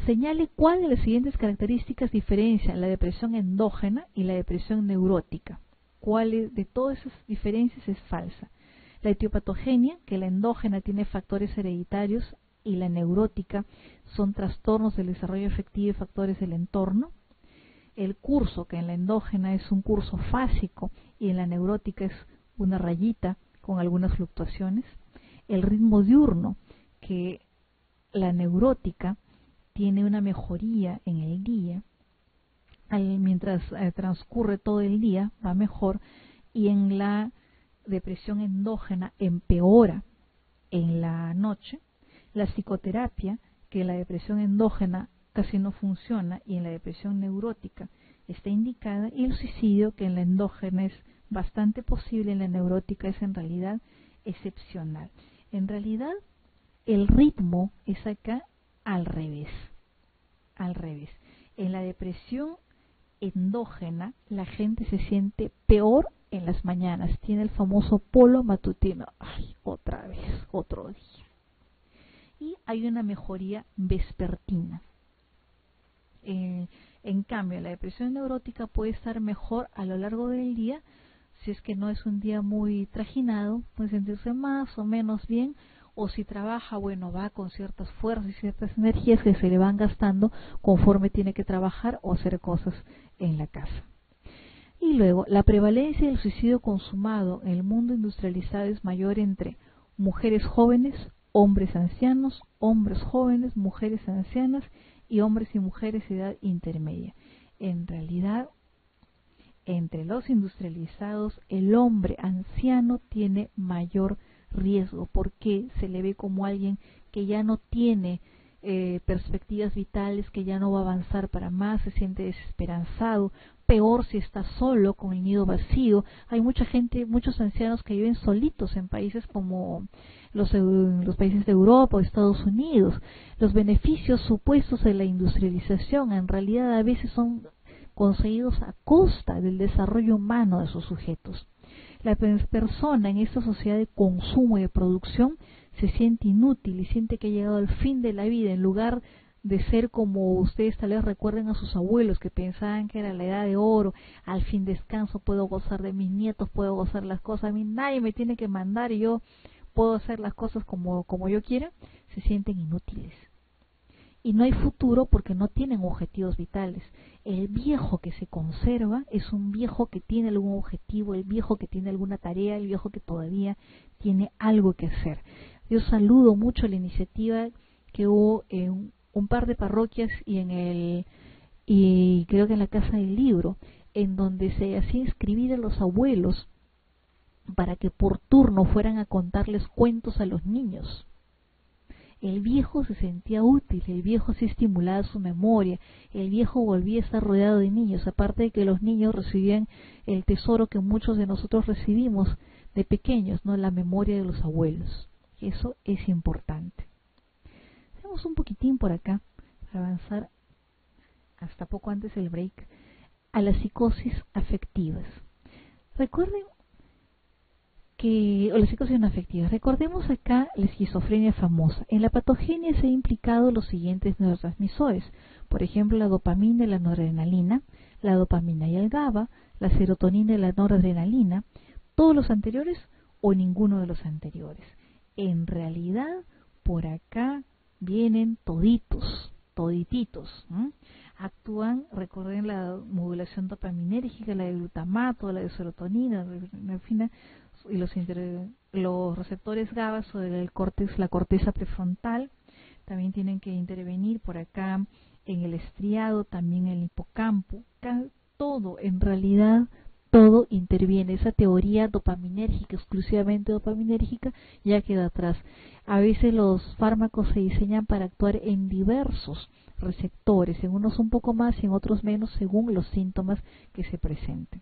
Señale cuál de las siguientes características diferencia la depresión endógena y la depresión neurótica. ¿Cuál de todas esas diferencias es falsa? La etiopatogenia, que la endógena tiene factores hereditarios y la neurótica son trastornos del desarrollo afectivo y factores del entorno. El curso, que en la endógena es un curso fásico y en la neurótica es una rayita con algunas fluctuaciones. El ritmo diurno, que la neurótica tiene una mejoría en el día, mientras transcurre todo el día va mejor, y en la depresión endógena empeora en la noche. La psicoterapia, que en la depresión endógena casi no funciona y en la depresión neurótica está indicada, y el suicidio, que en la endógena es bastante posible, en la neurótica es en realidad excepcional. En realidad el ritmo es acá al revés. En la depresión endógena la gente se siente peor en las mañanas, tiene el famoso polo matutino, ay, otra vez, otro día, y hay una mejoría vespertina. En cambio, la depresión neurótica puede estar mejor a lo largo del día. Si es que no es un día muy trajinado, puede sentirse más o menos bien, o si trabaja, bueno, va con ciertas fuerzas y ciertas energías que se le van gastando conforme tiene que trabajar o hacer cosas en la casa. Y luego, la prevalencia del suicidio consumado en el mundo industrializado es mayor entre mujeres jóvenes, hombres ancianos, hombres jóvenes, mujeres ancianas y hombres y mujeres de edad intermedia. En realidad, entre los industrializados, el hombre anciano tiene mayor riesgo porque se le ve como alguien que ya no tiene perspectivas vitales, que ya no va a avanzar para más, se siente desesperanzado, peor si está solo, con el nido vacío. Hay mucha gente, muchos ancianos que viven solitos en países como los países de Europa o Estados Unidos. Los beneficios supuestos de la industrialización en realidad a veces son conseguidos a costa del desarrollo humano de sus sujetos. La persona en esta sociedad de consumo y de producción se siente inútil y siente que ha llegado al fin de la vida, en lugar de ser como ustedes tal vez recuerden a sus abuelos que pensaban que era la edad de oro, al fin descanso, puedo gozar de mis nietos, puedo gozar las cosas, a mí nadie me tiene que mandar y yo puedo hacer las cosas como yo quiera. Se sienten inútiles. Y no hay futuro porque no tienen objetivos vitales. El viejo que se conserva es un viejo que tiene algún objetivo, el viejo que tiene alguna tarea, el viejo que todavía tiene algo que hacer. Yo saludo mucho la iniciativa que hubo en un par de parroquias y creo que en la Casa del Libro, en donde se hacía inscribir a los abuelos para que por turno fueran a contarles cuentos a los niños. El viejo se sentía útil, el viejo sí estimulaba su memoria, el viejo volvía a estar rodeado de niños, aparte de que los niños recibían el tesoro que muchos de nosotros recibimos de pequeños, ¿no? La memoria de los abuelos. Eso es importante. Hacemos un poquitín por acá para avanzar hasta poco antes del break a las psicosis afectivas. Recuerden o las psicosis no afectivas. Recordemos acá la esquizofrenia famosa. En la patogenia se han implicado los siguientes neurotransmisores, por ejemplo la dopamina y la noradrenalina, la dopamina y el GABA, la serotonina y la noradrenalina, todos los anteriores o ninguno de los anteriores. En realidad, por acá vienen todititos. Actúan, recuerden la modulación dopaminérgica, la de glutamato, la de serotonina, y los receptores GABA sobre la corteza prefrontal. También tienen que intervenir por acá en el estriado, también en el hipocampo. Todo, en realidad, todo interviene. Esa teoría dopaminérgica, exclusivamente dopaminérgica, ya queda atrás. A veces los fármacos se diseñan para actuar en diversos receptores, en unos un poco más y en otros menos, según los síntomas que se presenten.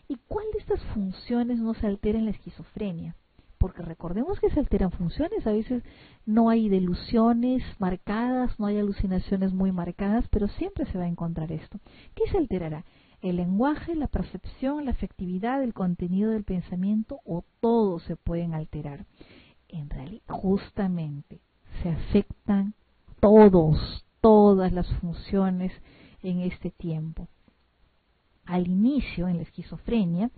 ¿Y cuál de estas funciones no se altera en la esquizofrenia? Porque recordemos que se alteran funciones, a veces no hay delusiones marcadas, no hay alucinaciones muy marcadas, pero siempre se va a encontrar esto. ¿Qué se alterará? El lenguaje, la percepción, la afectividad, el contenido del pensamiento, o todos se pueden alterar. En realidad, justamente, se afectan todos todas las funciones en este tiempo. Al inicio, en la esquizofrenia,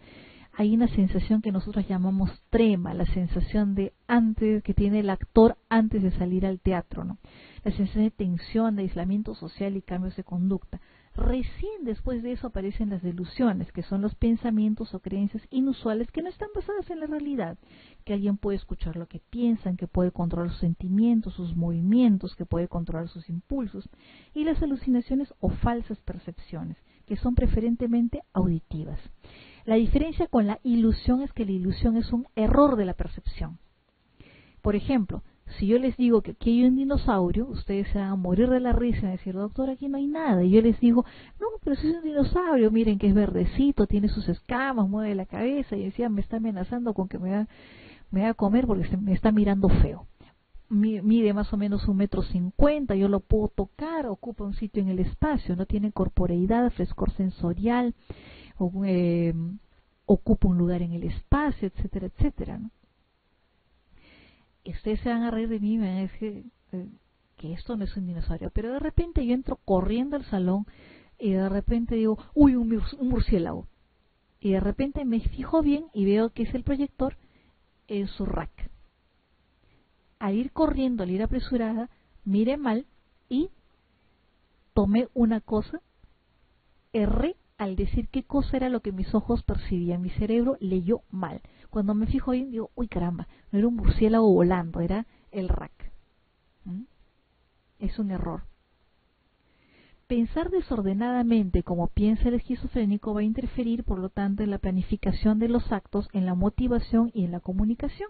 hay una sensación que nosotros llamamos trema, la sensación de antes que tiene el actor antes de salir al teatro, ¿no? La sensación de tensión, de aislamiento social y cambios de conducta. Recién después de eso aparecen las delusiones, que son los pensamientos o creencias inusuales que no están basadas en la realidad, que alguien puede escuchar lo que piensan, que puede controlar sus sentimientos, sus movimientos, que puede controlar sus impulsos, y las alucinaciones o falsas percepciones, que son preferentemente auditivas. La diferencia con la ilusión es que la ilusión es un error de la percepción. Por ejemplo, si yo les digo que aquí hay un dinosaurio, ustedes se van a morir de la risa y van a decir, doctor, aquí no hay nada. Y yo les digo, no, pero si es un dinosaurio, miren que es verdecito, tiene sus escamas, mueve la cabeza. Y decía, me está amenazando con que me va a comer porque me está mirando feo. Mide más o menos 1,50 m, yo lo puedo tocar, ocupa un sitio en el espacio, no tiene corporeidad, frescor sensorial, ocupa un lugar en el espacio, etcétera, etcétera, ¿no? Ustedes se van a reír de mí y me van a decir que esto no es un dinosaurio, pero de repente yo entro corriendo al salón y de repente digo, uy, un murciélago, y de repente me fijo bien y veo que es el proyector en su rack. Al ir corriendo, al ir apresurada, miré mal y tomé una cosa, erré al decir qué cosa era lo que mis ojos percibían. Mi cerebro leyó mal. Cuando me fijo bien, digo, uy caramba, no era un murciélago volando, era el rack. Es un error. Pensar desordenadamente como piensa el esquizofrénico va a interferir, por lo tanto, en la planificación de los actos, en la motivación y en la comunicación.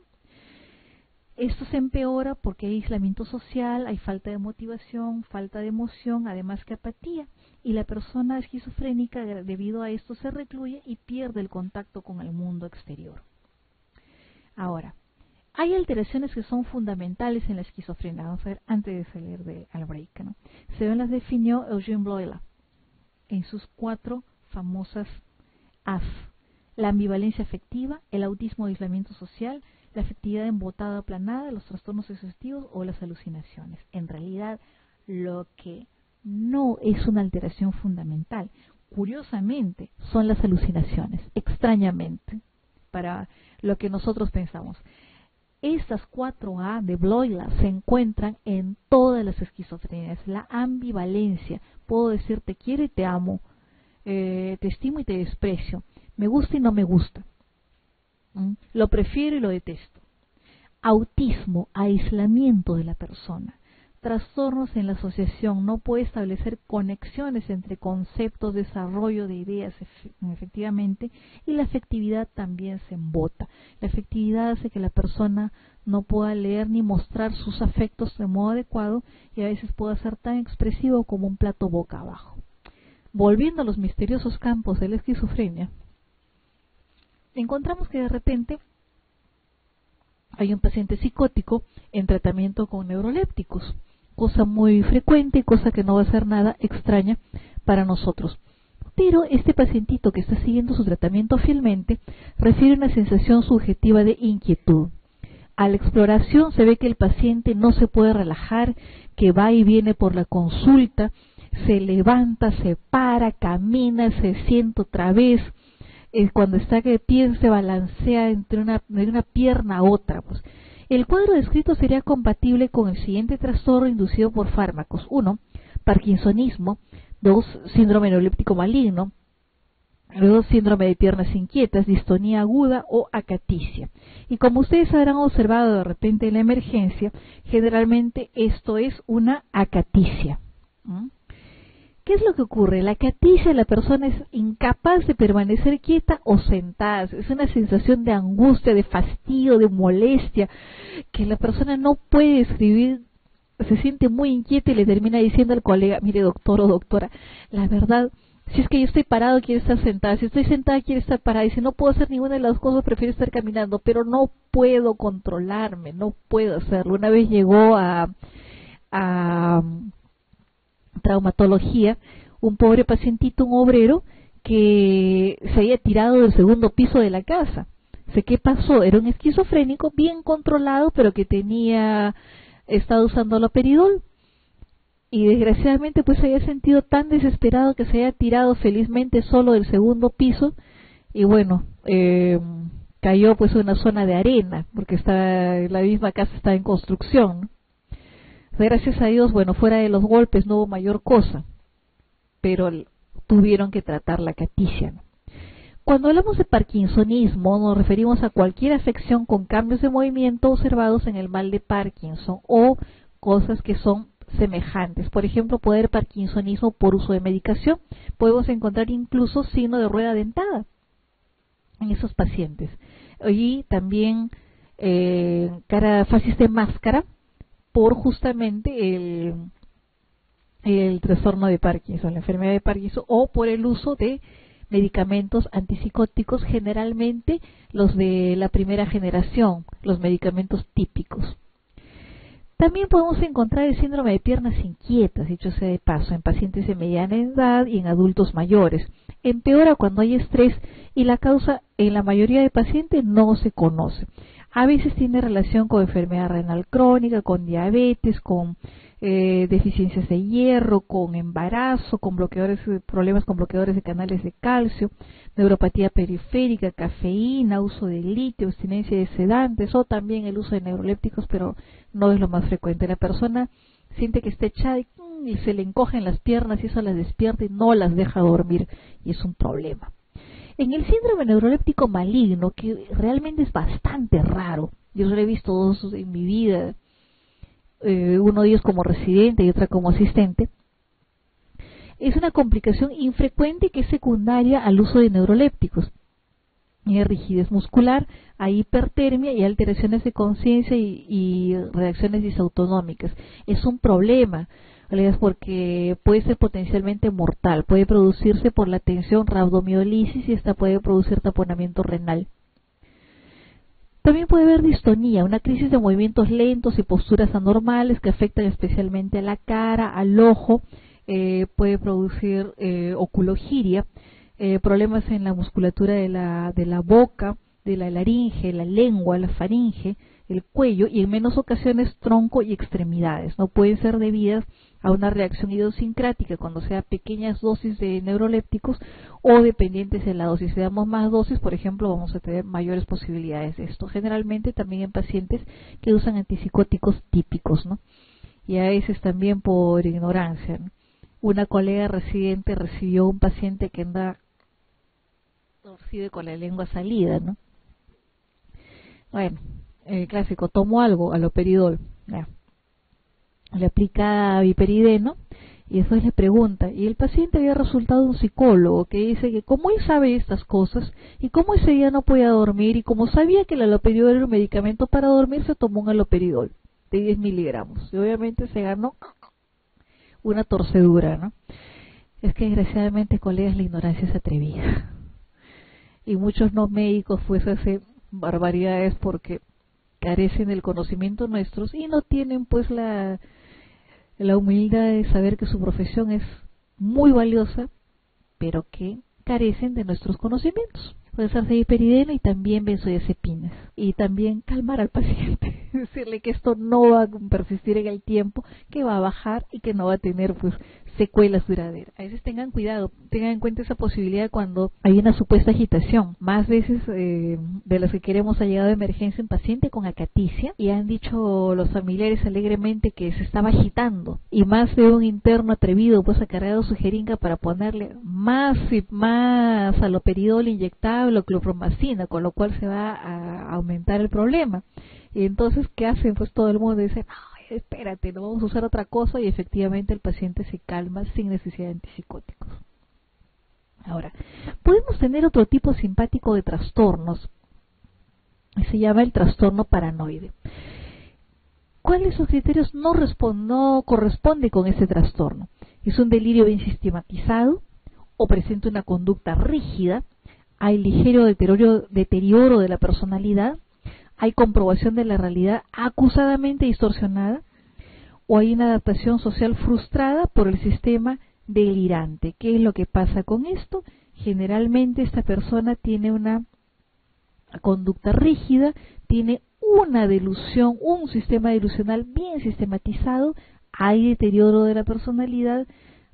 Esto se empeora porque hay aislamiento social, hay falta de motivación, falta de emoción, además que apatía, y la persona esquizofrénica debido a esto se recluye y pierde el contacto con el mundo exterior. Ahora, hay alteraciones que son fundamentales en la esquizofrenia. Vamos a ver antes de salir al break, ¿no? Se las definió Eugene Bloila en sus 4 famosas AF: la ambivalencia afectiva, el autismo de aislamiento social, la afectividad embotada aplanada, los trastornos exhaustivos o las alucinaciones. En realidad, lo que no es una alteración fundamental, curiosamente, son las alucinaciones, extrañamente, para lo que nosotros pensamos. Estas 4A de Bloila se encuentran en todas las esquizofrenias. La ambivalencia, puedo decir te quiero y te amo, te estimo y te desprecio, me gusta y no me gusta, lo prefiero y lo detesto. Autismo, aislamiento de la persona. Trastornos en la asociación, no puede establecer conexiones entre conceptos, desarrollo de ideas efectivamente, y la afectividad también se embota. La afectividad hace que la persona no pueda leer ni mostrar sus afectos de modo adecuado y a veces pueda ser tan expresivo como un plato boca abajo. Volviendo a los misteriosos campos de la esquizofrenia, encontramos que de repente hay un paciente psicótico en tratamiento con neurolépticos, cosa muy frecuente y cosa que no va a ser nada extraña para nosotros. Pero este pacientito que está siguiendo su tratamiento fielmente refiere una sensación subjetiva de inquietud. A la exploración se ve que el paciente no se puede relajar, que va y viene por la consulta, se levanta, se para, camina, se sienta otra vez. Cuando está de pie se balancea entre una pierna a otra. Pues. El cuadro descrito sería compatible con el siguiente trastorno inducido por fármacos. 1. Parkinsonismo. 2. Síndrome neuroléptico maligno. 2. Síndrome de piernas inquietas, distonía aguda o acaticia. Y como ustedes habrán observado de repente en la emergencia, generalmente esto es una acaticia. ¿Qué es lo que ocurre? La acaticia, la persona es incapaz de permanecer quieta o sentada. Es una sensación de angustia, de fastidio, de molestia, que la persona no puede describir. Se siente muy inquieta y le termina diciendo al colega, mire doctor o doctora, la verdad, si es que yo estoy parado quiero estar sentada, si estoy sentada quiero estar parada, y si no puedo hacer ninguna de las cosas prefiero estar caminando, pero no puedo controlarme, no puedo hacerlo. Una vez llegó a traumatología, un pobre pacientito, un obrero, que se había tirado del 2.º piso de la casa. ¿Qué pasó? Era un esquizofrénico bien controlado, pero que estaba usando loperidol. y desgraciadamente pues se haya sentido tan desesperado que se haya tirado felizmente solo del segundo piso y bueno, cayó pues en una zona de arena porque la misma casa está en construcción, ¿no? Gracias a Dios, bueno, fuera de los golpes no hubo mayor cosa, pero tuvieron que tratar la caticia, ¿no? Cuando hablamos de parkinsonismo, nos referimos a cualquier afección con cambios de movimiento observados en el mal de Parkinson o cosas que son semejantes. Por ejemplo, puede haber parkinsonismo por uso de medicación. Podemos encontrar incluso signo de rueda dentada en esos pacientes. Y también facies de máscara por justamente el trastorno de Parkinson, la enfermedad de Parkinson, o por el uso de medicamentos antipsicóticos, generalmente los de la primera generación, los medicamentos típicos. También podemos encontrar el síndrome de piernas inquietas, dicho sea de paso, en pacientes de mediana edad y en adultos mayores. Empeora cuando hay estrés y la causa en la mayoría de pacientes no se conoce. A veces tiene relación con enfermedad renal crónica, con diabetes, con deficiencias de hierro, con embarazo, con problemas con bloqueadores de canales de calcio, neuropatía periférica, cafeína, uso de litio, abstinencia de sedantes o también el uso de neurolépticos, pero no es lo más frecuente. La persona siente que está echada y se le encogen las piernas y eso las despierta y no las deja dormir y es un problema. En el síndrome neuroléptico maligno, que realmente es bastante raro, yo solo he visto dos en mi vida, uno de ellos como residente y otra como asistente, es una complicación infrecuente que es secundaria al uso de neurolépticos. Hay rigidez muscular, hay hipertermia y alteraciones de conciencia y reacciones disautonómicas. Es un problema, porque puede ser potencialmente mortal, puede producirse por la tensión rabdomiolisis y esta puede producir taponamiento renal. También puede haber distonía, una crisis de movimientos lentos y posturas anormales que afectan especialmente a la cara, al ojo, puede producir oculogiria, problemas en la musculatura de la boca, de la laringe, la lengua, la faringe, el cuello y en menos ocasiones tronco y extremidades. No pueden ser debidas a una reacción idiosincrática cuando sea pequeñas dosis de neurolépticos o dependientes de la dosis. Si damos más dosis, por ejemplo, vamos a tener mayores posibilidades de esto. Generalmente también en pacientes que usan antipsicóticos típicos, ¿no? Y a veces también por ignorancia, ¿no? Una colega residente recibió un paciente que anda torcido con la lengua salida, ¿no? Bueno, el clásico, tomó algo, aloperidol, le aplica viperideno y después le pregunta, y el paciente había resultado un psicólogo que dice que como él sabe estas cosas y como ese día no podía dormir y como sabía que el aloperidol era un medicamento para dormir, se tomó un aloperidol de 10 miligramos y obviamente se ganó una torcedura, ¿no? Es que desgraciadamente, colegas, la ignorancia es atrevida y muchos no médicos pues hacen barbaridades porque carecen del conocimiento nuestros y no tienen pues la humildad de saber que su profesión es muy valiosa, pero que carecen de nuestros conocimientos. Puede usarse hiperideno y también benzodiazepinas. Y también calmar al paciente, decirle que esto no va a persistir en el tiempo, que va a bajar y que no va a tener pues secuelas duraderas. A veces tengan cuidado, tengan en cuenta esa posibilidad cuando hay una supuesta agitación. Más veces de las que queremos ha llegado de emergencia un paciente con acaticia y han dicho los familiares alegremente que se estaba agitando y más de un interno atrevido pues ha cargado su jeringa para ponerle más y más aloperidol inyectable o clorpromacina, con lo cual se va a aumentar el problema. Y entonces, ¿qué hacen? Pues todo el mundo dice, no, espérate, no vamos a usar otra cosa, y efectivamente el paciente se calma sin necesidad de antipsicóticos. Ahora, podemos tener otro tipo simpático de trastornos, y se llama el trastorno paranoide. ¿Cuáles son los criterios? No corresponde con ese trastorno. Es un delirio bien sistematizado, o presenta una conducta rígida, hay ligero deterioro de la personalidad, hay comprobación de la realidad acusadamente distorsionada, o hay una adaptación social frustrada por el sistema delirante. ¿Qué es lo que pasa con esto? Generalmente esta persona tiene una conducta rígida, tiene una delusión, un sistema delusional bien sistematizado, hay deterioro de la personalidad,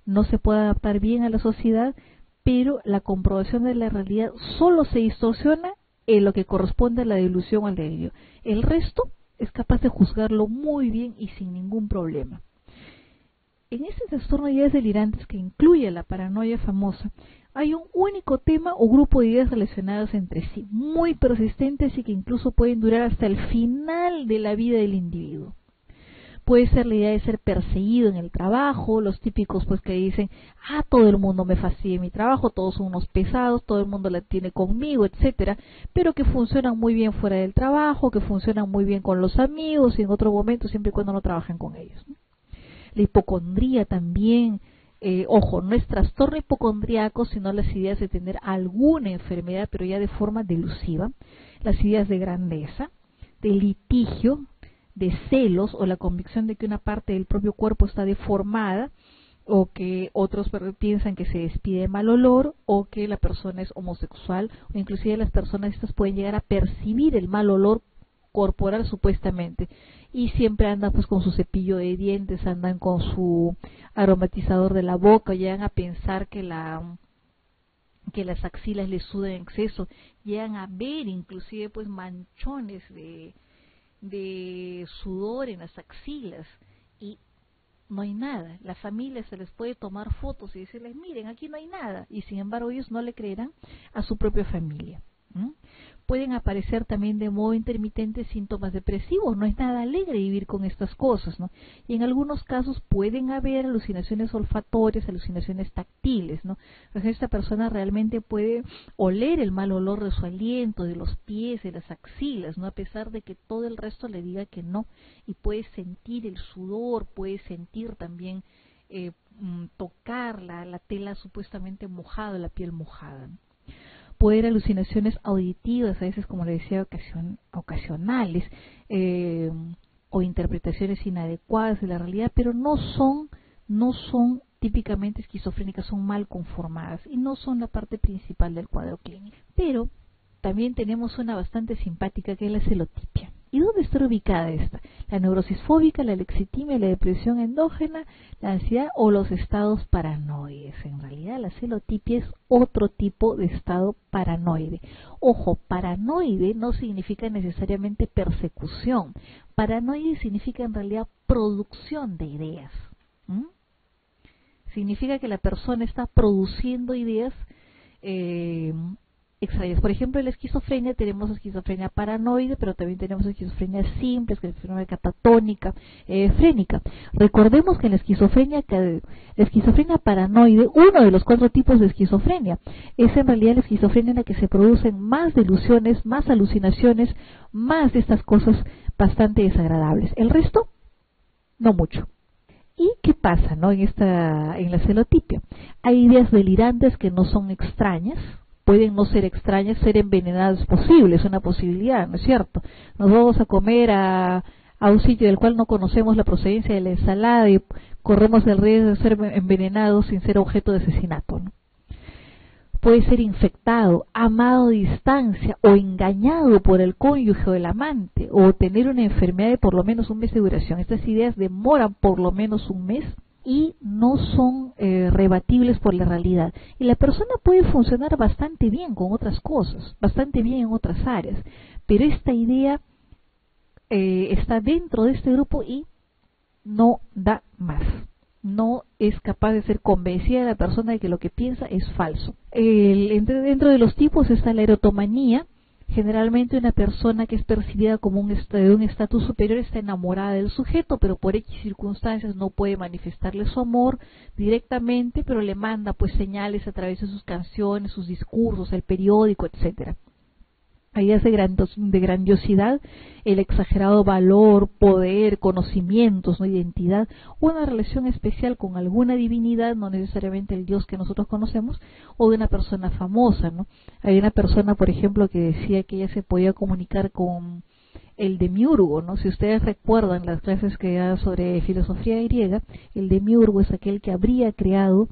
no se puede adaptar bien a la sociedad, pero la comprobación de la realidad solo se distorsiona en lo que corresponde a la delusión o al delirio. El resto es capaz de juzgarlo muy bien y sin ningún problema. En este trastorno de ideas delirantes, que incluye la paranoia famosa, hay un único tema o grupo de ideas relacionadas entre sí, muy persistentes y que incluso pueden durar hasta el final de la vida del individuo. Puede ser la idea de ser perseguido en el trabajo, los típicos pues que dicen, todo el mundo me fastidia en mi trabajo, todos son unos pesados, todo el mundo la tiene conmigo, etcétera, pero que funcionan muy bien fuera del trabajo, que funcionan muy bien con los amigos y en otro momento siempre y cuando no trabajan con ellos, ¿no? La hipocondría también, ojo, no es trastorno hipocondríaco, sino las ideas de tener alguna enfermedad, pero ya de forma delusiva, las ideas de grandeza, de litigio, de celos o la convicción de que una parte del propio cuerpo está deformada, o que otros piensan que se despide de mal olor, o que la persona es homosexual, o inclusive las personas estas pueden llegar a percibir el mal olor corporal supuestamente, y siempre andan pues con su cepillo de dientes, andan con su aromatizador de la boca, llegan a pensar que las axilas les sudan en exceso, llegan a ver inclusive pues manchones de sudor en las axilas y no hay nada. La familia se les puede tomar fotos y decirles, miren, aquí no hay nada, y sin embargo ellos no le creerán a su propia familia. Pueden aparecer también de modo intermitente síntomas depresivos, no es nada alegre vivir con estas cosas, ¿no? Y en algunos casos pueden haber alucinaciones olfatorias, alucinaciones táctiles, ¿no? Entonces esta persona realmente puede oler el mal olor de su aliento, de los pies, de las axilas, ¿no? A pesar de que todo el resto le diga que no, y puede sentir el sudor, puede sentir también tocar la tela supuestamente mojada, la piel mojada, ¿no? Puede haber alucinaciones auditivas, a veces, como le decía, ocasionales, o interpretaciones inadecuadas de la realidad, pero no son típicamente esquizofrénicas, son mal conformadas y no son la parte principal del cuadro clínico. Pero también tenemos una bastante simpática, que es la celotipia. ¿Y dónde está ubicada esta? La neurosis fóbica, la lexitimia, la depresión endógena, la ansiedad o los estados paranoides. En realidad la celotipia es otro tipo de estado paranoide. Ojo, paranoide no significa necesariamente persecución. Paranoide significa en realidad producción de ideas. Significa que la persona está produciendo ideas extrañas. Por ejemplo, en la esquizofrenia tenemos esquizofrenia paranoide, pero también tenemos esquizofrenia simple, esquizofrenia catatónica, frénica. Recordemos que en la esquizofrenia paranoide, uno de los 4 tipos de esquizofrenia, es en realidad la esquizofrenia en la que se producen más delusiones, más alucinaciones, más de estas cosas bastante desagradables. El resto, no mucho. ¿Y qué pasa, no, en la celotipia? Hay ideas delirantes que no son extrañas. Pueden no ser extrañas, ser envenenadas es posible, es una posibilidad, ¿no es cierto? Nos vamos a comer a un sitio del cual no conocemos la procedencia de la ensalada y corremos el riesgo de ser envenenados sin ser objeto de asesinato, ¿no? Puede ser infectado, amado a distancia o engañado por el cónyuge o el amante, o tener una enfermedad de por lo menos un mes de duración. Estas ideas demoran por lo menos un mes y no son rebatibles por la realidad. Y la persona puede funcionar bastante bien con otras cosas, bastante bien en otras áreas, pero esta idea está dentro de este grupo y no da más. No es capaz de ser convencida de la persona de que lo que piensa es falso. Dentro de los tipos está la erotomanía. Generalmente una persona que es percibida como de un estatus superior está enamorada del sujeto, pero por X circunstancias no puede manifestarle su amor directamente, pero le manda pues señales a través de sus canciones, sus discursos, el periódico, etcétera. Ideas de grandiosidad, el exagerado valor, poder, conocimientos, ¿no? Identidad, una relación especial con alguna divinidad, no necesariamente el Dios que nosotros conocemos, o de una persona famosa, ¿no? Hay una persona, por ejemplo, que decía que ella se podía comunicar con el demiurgo, ¿no? Si ustedes recuerdan las clases que da sobre filosofía griega, el demiurgo es aquel que habría creado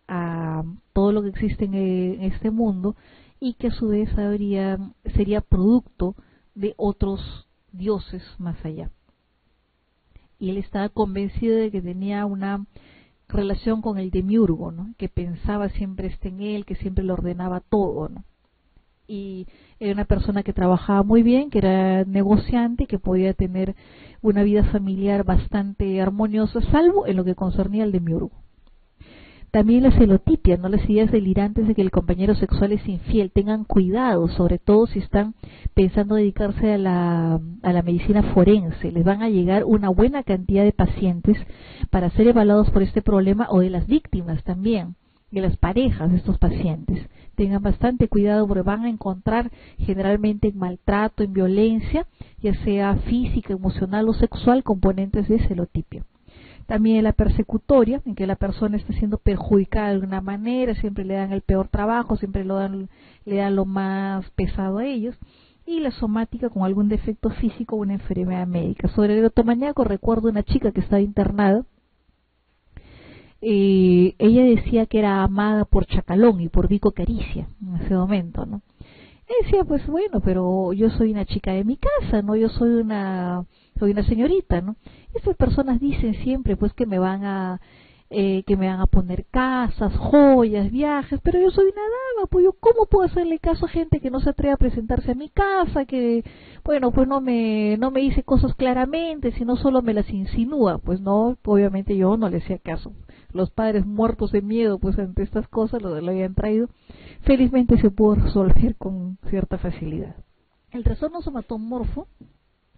a todo lo que existe en este mundo, y que a su vez sería producto de otros dioses más allá. y él estaba convencido de que tenía una relación con el demiurgo, ¿no? Que pensaba siempre en él, que siempre le ordenaba todo, ¿no? Y era una persona que trabajaba muy bien, que era negociante, que podía tener una vida familiar bastante armoniosa, salvo en lo que concernía al demiurgo. También la celotipia, ¿no? Las ideas delirantes de que el compañero sexual es infiel. Tengan cuidado, sobre todo si están pensando dedicarse a la medicina forense. Les van a llegar una buena cantidad de pacientes para ser evaluados por este problema, o de las víctimas también, de las parejas de estos pacientes. Tengan bastante cuidado porque van a encontrar generalmente en maltrato, en violencia, ya sea física, emocional o sexual, componentes de celotipia. También la persecutoria, en que la persona está siendo perjudicada de alguna manera, siempre le dan el peor trabajo, siempre le dan lo más pesado a ellos. Y la somática, con algún defecto físico o una enfermedad médica. Sobre el erotomaníaco, recuerdo una chica que estaba internada. Ella decía que era amada por Chacalón y por Vico Caricia en ese momento, ¿no? Y decía, pues bueno, pero yo soy una chica de mi casa, ¿no? Yo soy una señorita, ¿no? Estas personas dicen siempre, pues, que me van a poner casas, joyas, viajes, pero yo soy una dama, pues yo cómo puedo hacerle caso a gente que no se atreve a presentarse a mi casa, que, bueno, pues no me dice cosas claramente, sino solo me las insinúa. Pues no, obviamente yo no le hacía caso. Los padres muertos de miedo, pues, ante estas cosas lo habían traído. Felizmente se pudo resolver con cierta facilidad. El trastorno somatomorfo,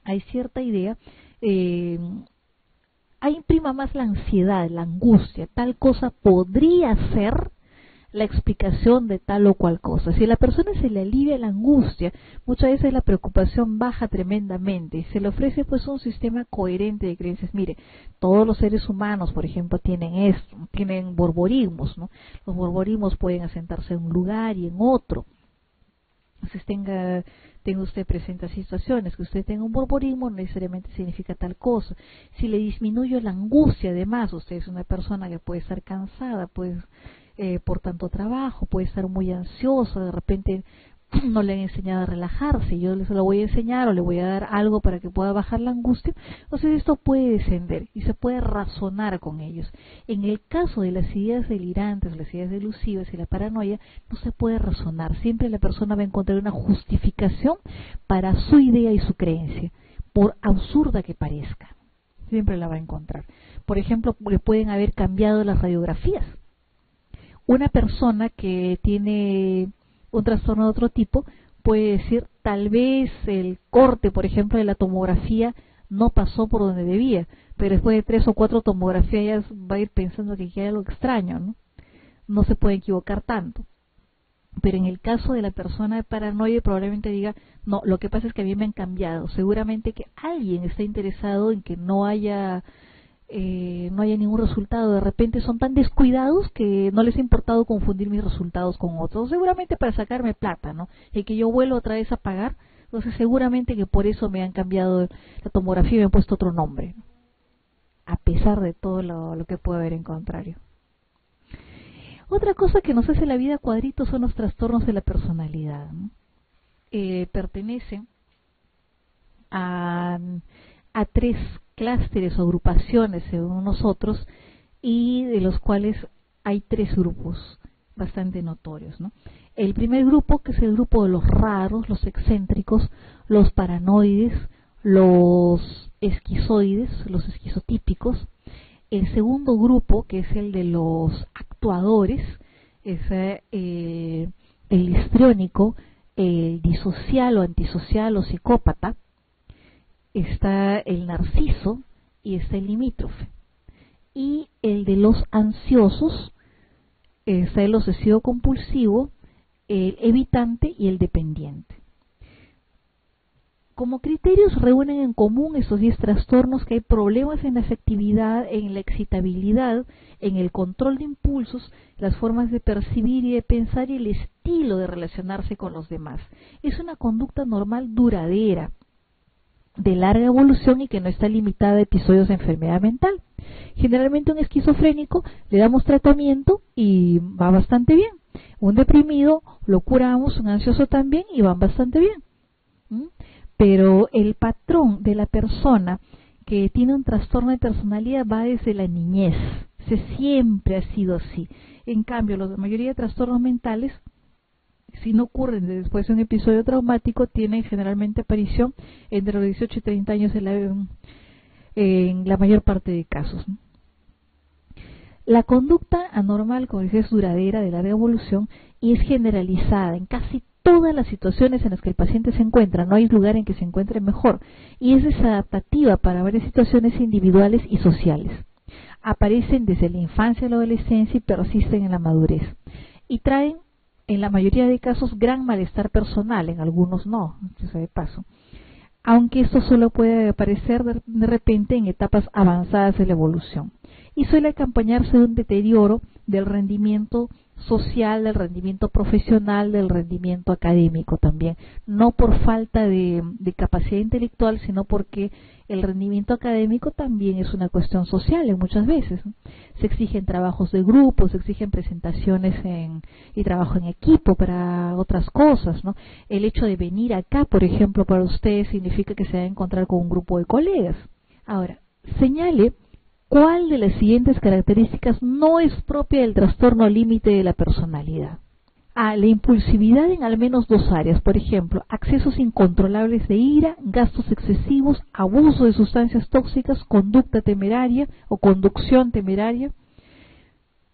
hay cierta idea, ahí imprima más la ansiedad, la angustia. Tal cosa podría ser la explicación de tal o cual cosa. Si a la persona se le alivia la angustia, muchas veces la preocupación baja tremendamente y se le ofrece pues un sistema coherente de creencias. Mire, todos los seres humanos, por ejemplo, tienen esto, tienen borborismos, ¿no? Los borborismos pueden asentarse en un lugar y en otro. Entonces tenga usted presentes situaciones, que usted tenga un borborismo no necesariamente significa tal cosa. Si le disminuye la angustia, además, usted es una persona que puede estar cansada, pues por tanto trabajo, puede estar muy ansiosa, de repente no le han enseñado a relajarse, yo se lo voy a enseñar o le voy a dar algo para que pueda bajar la angustia. Entonces esto puede descender y se puede razonar con ellos. En el caso de las ideas delirantes, las ideas delusivas y la paranoia, no se puede razonar. Siempre la persona va a encontrar una justificación para su idea y su creencia, por absurda que parezca. Siempre la va a encontrar. Por ejemplo, le pueden haber cambiado las radiografías. Una persona que tiene un trastorno de otro tipo puede decir, tal vez el corte, por ejemplo, de la tomografía no pasó por donde debía, pero después de 3 o 4 tomografías va a ir pensando que hay algo extraño, ¿no? No se puede equivocar tanto. Pero en el caso de la persona paranoide probablemente diga, no, lo que pasa es que a mí me han cambiado. Seguramente que alguien está interesado en que no haya ningún resultado. De repente son tan descuidados que no les ha importado confundir mis resultados con otros, seguramente para sacarme plata, ¿no? Y que yo vuelvo otra vez a pagar, entonces seguramente que por eso me han cambiado la tomografía y me han puesto otro nombre, ¿no? A pesar de todo lo que puede haber en contrario. Otra cosa que nos hace la vida cuadritos son los trastornos de la personalidad, ¿no? Pertenecen a 3 clústeres o agrupaciones según nosotros, y de los cuales hay 3 grupos bastante notorios, ¿no? El primer grupo, que es el grupo de los raros, los excéntricos, los paranoides, los esquizoides, los esquizotípicos. El segundo grupo, que es el de los actuadores, es el histriónico, el disocial o antisocial o psicópata. Está el narciso y está el limítrofe. Y el de los ansiosos, está el obsesivo compulsivo, el evitante y el dependiente. Como criterios reúnen en común esos 10 trastornos que hay problemas en la afectividad, en la excitabilidad, en el control de impulsos, las formas de percibir y de pensar y el estilo de relacionarse con los demás. Es una conducta normal duradera, de larga evolución y que no está limitada a episodios de enfermedad mental. Generalmente un esquizofrénico le damos tratamiento y va bastante bien. Un deprimido lo curamos, un ansioso también, y van bastante bien. Pero el patrón de la persona que tiene un trastorno de personalidad va desde la niñez. Siempre ha sido así. En cambio, la mayoría de trastornos mentales, si no ocurren después de un episodio traumático, tienen generalmente aparición entre los 18 y 30 años en la mayor parte de casos, ¿no? La conducta anormal, como dice, es duradera, de larga evolución y es generalizada en casi todas las situaciones en las que el paciente se encuentra. No hay lugar en que se encuentre mejor y es desadaptativa para varias situaciones individuales y sociales. Aparecen desde la infancia a la adolescencia y persisten en la madurez. Y traen, en la mayoría de casos, gran malestar personal, en algunos no, de paso. Aunque esto solo puede aparecer de repente en etapas avanzadas de la evolución. Y suele acompañarse de un deterioro del rendimiento social, del rendimiento profesional, del rendimiento académico también. No por falta de capacidad intelectual, sino porque el rendimiento académico también es una cuestión social en muchas veces, ¿no? Se exigen trabajos de grupo, se exigen presentaciones y trabajo en equipo para otras cosas, ¿no? El hecho de venir acá, por ejemplo, para ustedes significa que se va a encontrar con un grupo de colegas. Ahora, señale ¿cuál de las siguientes características no es propia del trastorno límite de la personalidad? A. La impulsividad en al menos dos áreas, por ejemplo, accesos incontrolables de ira, gastos excesivos, abuso de sustancias tóxicas, conducta temeraria o conducción temeraria.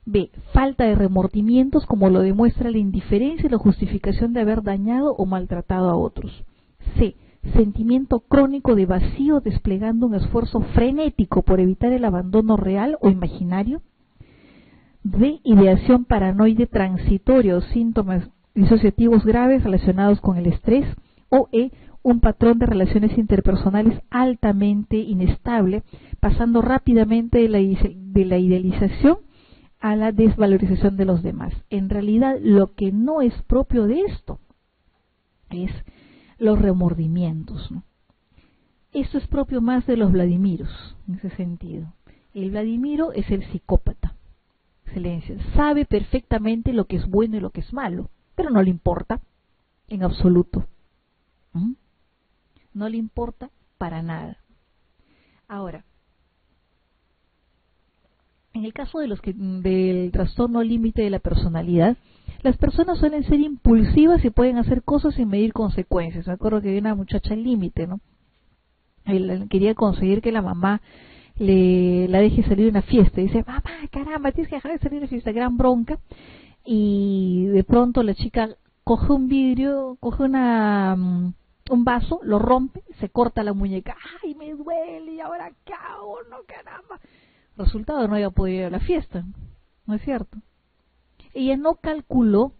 B. Falta de remordimientos, como lo demuestra la indiferencia y la justificación de haber dañado o maltratado a otros. C. Sentimiento crónico de vacío desplegando un esfuerzo frenético por evitar el abandono real o imaginario. D. Ideación paranoide transitoria o síntomas disociativos graves relacionados con el estrés. O E. Un patrón de relaciones interpersonales altamente inestable, pasando rápidamente de la idealización a la desvalorización de los demás. En realidad, lo que no es propio de esto es los remordimientos, ¿no? Esto es propio más de los Vladimiros, en ese sentido. El Vladimiro es el psicópata, excelencia. Sabe perfectamente lo que es bueno y lo que es malo, pero no le importa, en absoluto. No le importa para nada. Ahora, en el caso de del trastorno límite de la personalidad, las personas suelen ser impulsivas y pueden hacer cosas sin medir consecuencias. Me acuerdo que había una muchacha límite, ¿no? Él quería conseguir que la mamá la deje salir a una fiesta. Y dice, mamá, caramba, tienes que dejar de salir a una fiesta. Gran bronca. Y de pronto la chica coge un vidrio, coge un vaso, lo rompe, se corta la muñeca. ¡Ay, me duele! ¿Y ahora qué hago? No, caramba. Resultado, no había podido ir a la fiesta. ¿No es cierto? Ella no calculó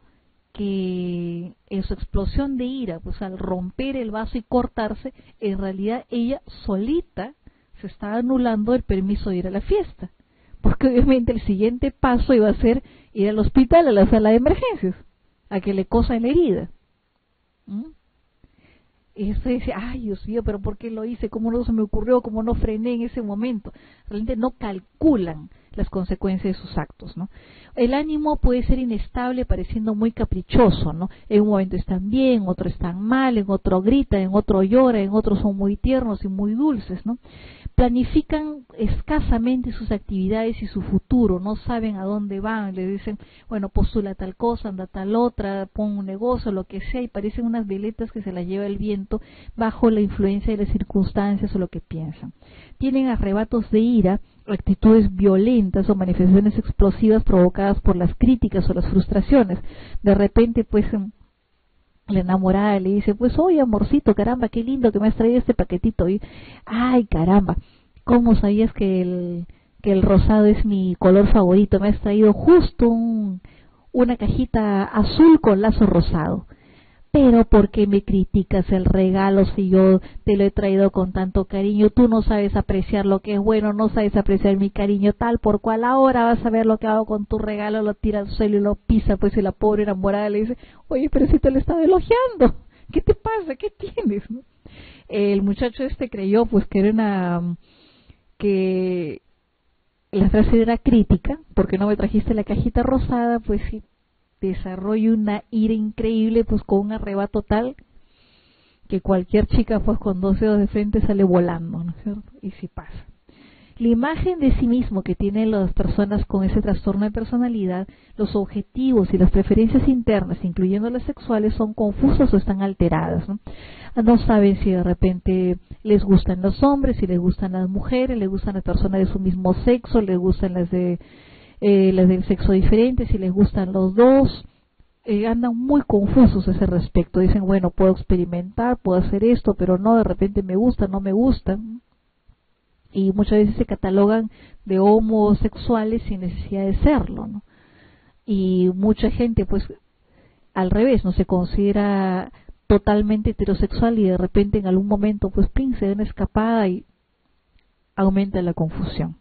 que en su explosión de ira, pues al romper el vaso y cortarse, en realidad ella solita se estaba anulando el permiso de ir a la fiesta, porque obviamente el siguiente paso iba a ser ir al hospital, a la sala de emergencias, a que le cosan la herida. Y usted dice, ay Dios mío, pero ¿por qué lo hice? ¿Cómo no se me ocurrió? ¿Cómo no frené en ese momento? Realmente no calculan las consecuencias de sus actos, ¿no? El ánimo puede ser inestable, pareciendo muy caprichoso, ¿no? En un momento están bien, en otro están mal, en otro gritan, en otro llora, en otro son muy tiernos y muy dulces, ¿no? Planifican escasamente sus actividades y su futuro, no saben a dónde van, le dicen, bueno, postula tal cosa, anda tal otra, pon un negocio, lo que sea, y parecen unas veletas que se las lleva el viento bajo la influencia de las circunstancias o lo que piensan. Tienen arrebatos de ira, actitudes violentas o manifestaciones explosivas provocadas por las críticas o las frustraciones. De repente, pues, la enamorada le dice, pues, oye, amorcito, caramba, qué lindo que me has traído este paquetito. Y, ay, caramba, ¿cómo sabías que el rosado es mi color favorito? Me has traído justo una cajita azul con lazo rosado. Pero ¿por qué me criticas el regalo si yo te lo he traído con tanto cariño? Tú no sabes apreciar lo que es bueno, no sabes apreciar mi cariño, tal por cual ahora vas a ver lo que hago con tu regalo, lo tira al suelo y lo pisa, pues, y la pobre enamorada le dice, oye, pero si te lo estaba elogiando, ¿qué te pasa? ¿Qué tienes? ¿No? El muchacho creyó pues que la frase era crítica, porque no me trajiste la cajita rosada, pues sí. Desarrolla una ira increíble, pues con un arrebato tal que cualquier chica pues con 2 dedos de frente sale volando, ¿no es cierto? Y sí pasa. La imagen de sí mismo que tienen las personas con ese trastorno de personalidad, los objetivos y las preferencias internas, incluyendo las sexuales, son confusas o están alteradas, ¿no? No saben si de repente les gustan los hombres, si les gustan las mujeres, les gustan las personas de su mismo sexo, les gustan las del sexo diferente, si les gustan los dos. Andan muy confusos a ese respecto. Dicen, bueno, puedo experimentar, puedo hacer esto, pero no, de repente me gusta, no me gusta. Y muchas veces se catalogan de homosexuales sin necesidad de serlo, ¿no? Y mucha gente, pues, al revés, no se considera totalmente heterosexual y de repente en algún momento, pues, pin, se da una escapada y aumenta la confusión.